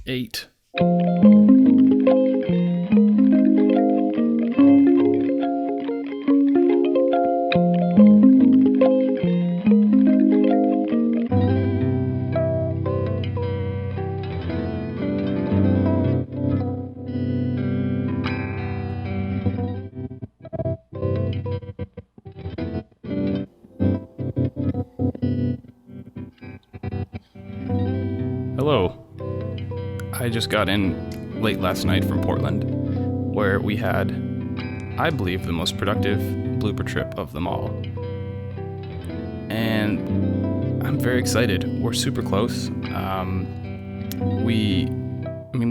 8. Hello. I just got in late last night from Portland, where we had, I believe, the most productive blooper trip of them all. And I'm very excited. We're super close. We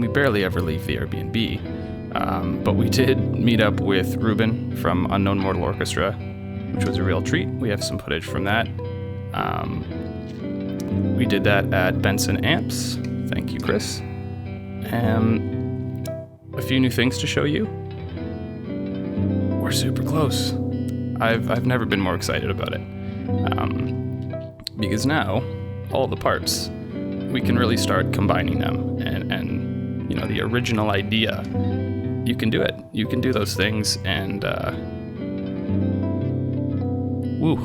barely ever leave the Airbnb, but we did meet up with Ruban from Unknown Mortal Orchestra, which was a real treat. We have some footage from that. We did that at Benson Amps. Thank you, Chris. A few new things to show you. We're super close. I've never been more excited about it. Because now, all the parts, we can really start combining them. And you know, the original idea, you can do it. You can do those things and, woo.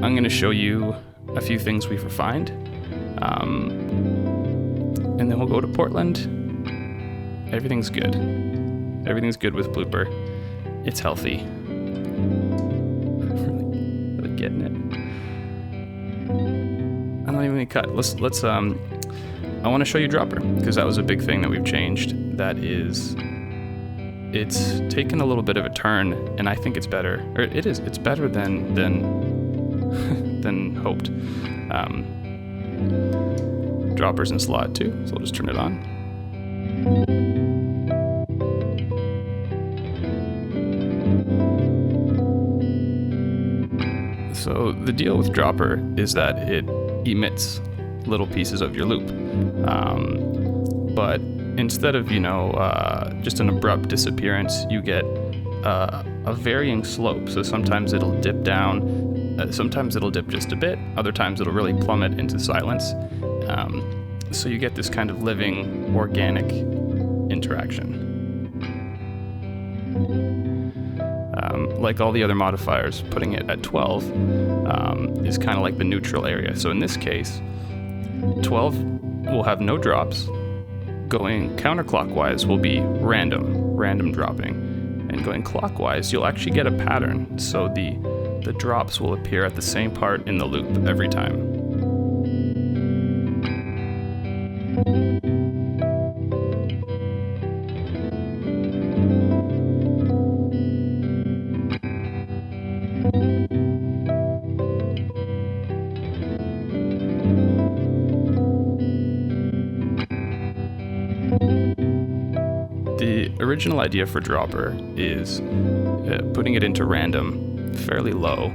I'm going to show you a few things we've refined, and then we'll go to Portland. Everything's good. Everything's good with Blooper. It's healthy. really getting it. I'm not even gonna cut. Let's I want to show you Dropper, because that was a big thing that we've changed. That is, it's taken a little bit of a turn, and I think it's better. Or it is. It's better than than hoped. Dropper's in slot 2, so I'll just turn it on. So the deal with Dropper is that it emits little pieces of your loop. But instead of, just an abrupt disappearance, you get a varying slope. So sometimes it'll dip down, sometimes it'll dip just a bit, other times it'll really plummet into silence. So you get this kind of living, organic interaction. Like all the other modifiers, putting it at 12 is kind of like the neutral area. So in this case, 12 will have no drops. Going counterclockwise will be random dropping. And going clockwise, you'll actually get a pattern. So the drops will appear at the same part in the loop every time. The original idea for Dropper is putting it into random, fairly low,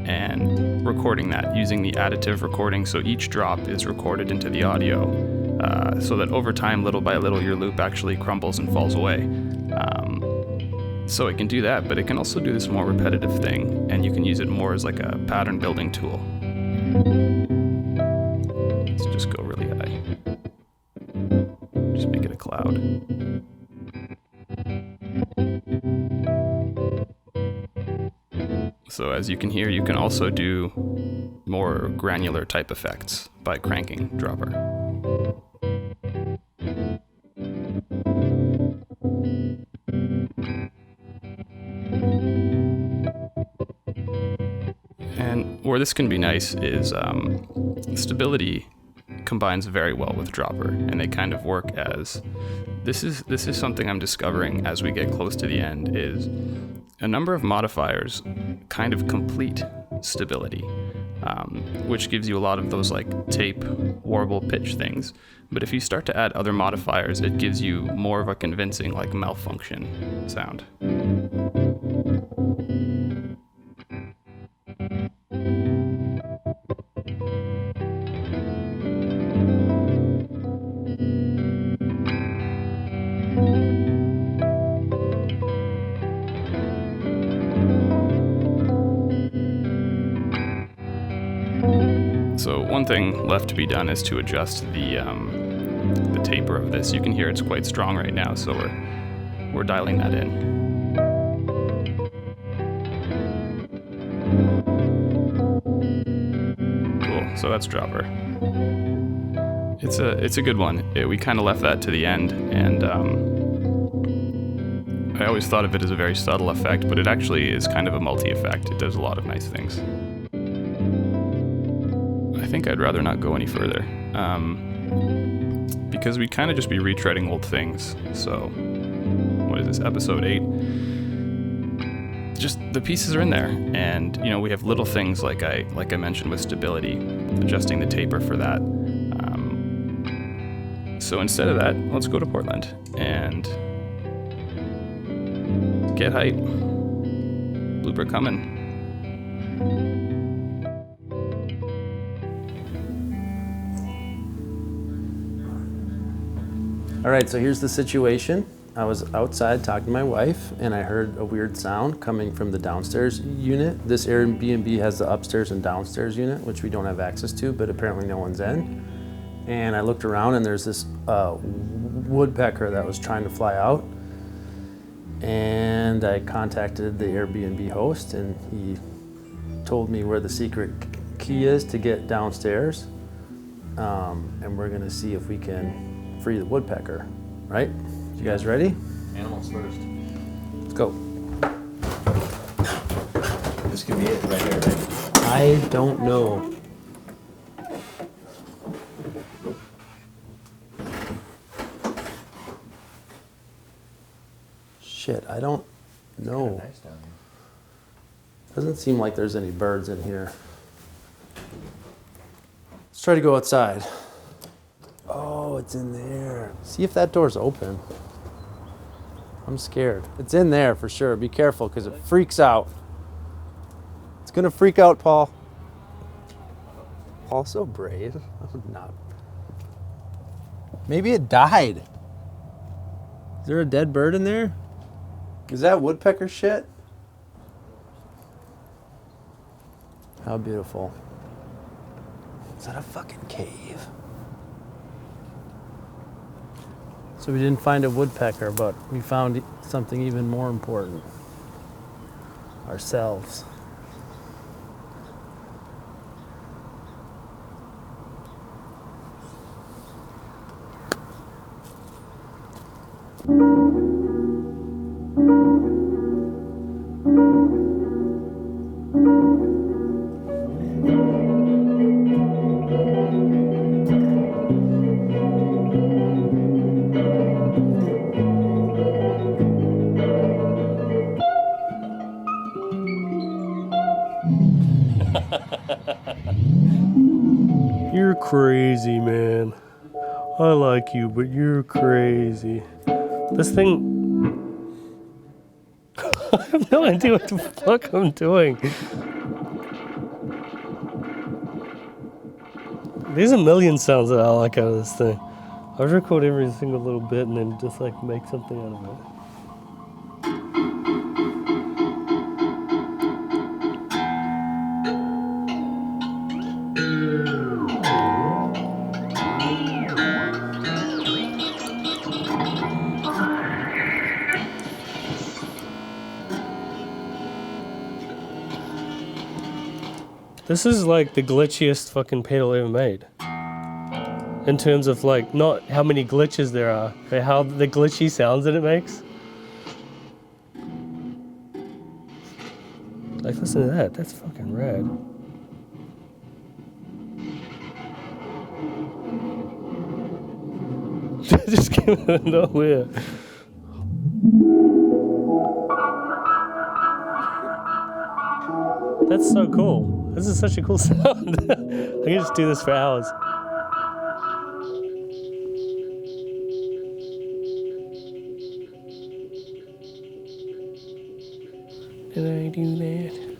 and recording that using the additive recording, so each drop is recorded into the audio, so that over time, little by little, your loop actually crumbles and falls away. So it can do that, but it can also do this more repetitive thing, and you can use it more as like a pattern building tool. Let's just go really high. Just make it a cloud. So as you can hear, you can also do more granular type effects by cranking Dropper. And where this can be nice is stability combines very well with Dropper, and they kind of work as this is something I'm discovering as we get close to the end, is a number of modifiers kind of complete stability, which gives you a lot of those like tape, warble, pitch things. But if you start to add other modifiers, it gives you more of a convincing like malfunction sound. So one thing left to be done is to adjust the taper of this. You can hear it's quite strong right now, so we're dialing that in. Cool, so that's dropper. It's a good one. We kind of left that to the end, and I always thought of it as a very subtle effect, but it actually is kind of a multi-effect. It does a lot of nice things. I think I'd rather not go any further, because we'd kind of just be retreading old things. So, what is this, episode 8? Just the pieces are in there, and you know, we have little things like I mentioned with stability, adjusting the taper for that. So instead of that, let's go to Portland and get height. Blooper coming. All right, so here's the situation. I was outside talking to my wife, and I heard a weird sound coming from the downstairs unit. This Airbnb has the upstairs and downstairs unit, which we don't have access to, but apparently no one's in. And I looked around, and there's this woodpecker that was trying to fly out. And I contacted the Airbnb host, and he told me where the secret key is to get downstairs. And we're gonna see if we can free the woodpecker, right? You guys ready? Animals first. Let's go. This could be it right here, right? I don't know. Shit, I don't know. Kinda nice down here. Doesn't seem like there's any birds in here. Let's try to go outside. Oh, it's in there. See if that door's open. I'm scared. It's in there for sure. Be careful because it freaks out. It's gonna freak out, Paul. Paul's so brave. I'm not. Maybe it died. Is there a dead bird in there? Is that woodpecker shit? How beautiful. Is that a fucking cave? So we didn't find a woodpecker, but we found something even more important. Ourselves. You're crazy, man. I like you, but you're crazy. This thing... I have no idea what the fuck I'm doing. There's a million sounds that I like out of this thing. I record every single little bit and then just like make something out of it. This is like the glitchiest fucking pedal ever made. In terms of like, not how many glitches there are, but how the glitchy sounds that it makes. Like, listen to that, that's fucking rad. Just came out of nowhere. That's so cool. This is such a cool sound. I can just do this for hours. Did I do that?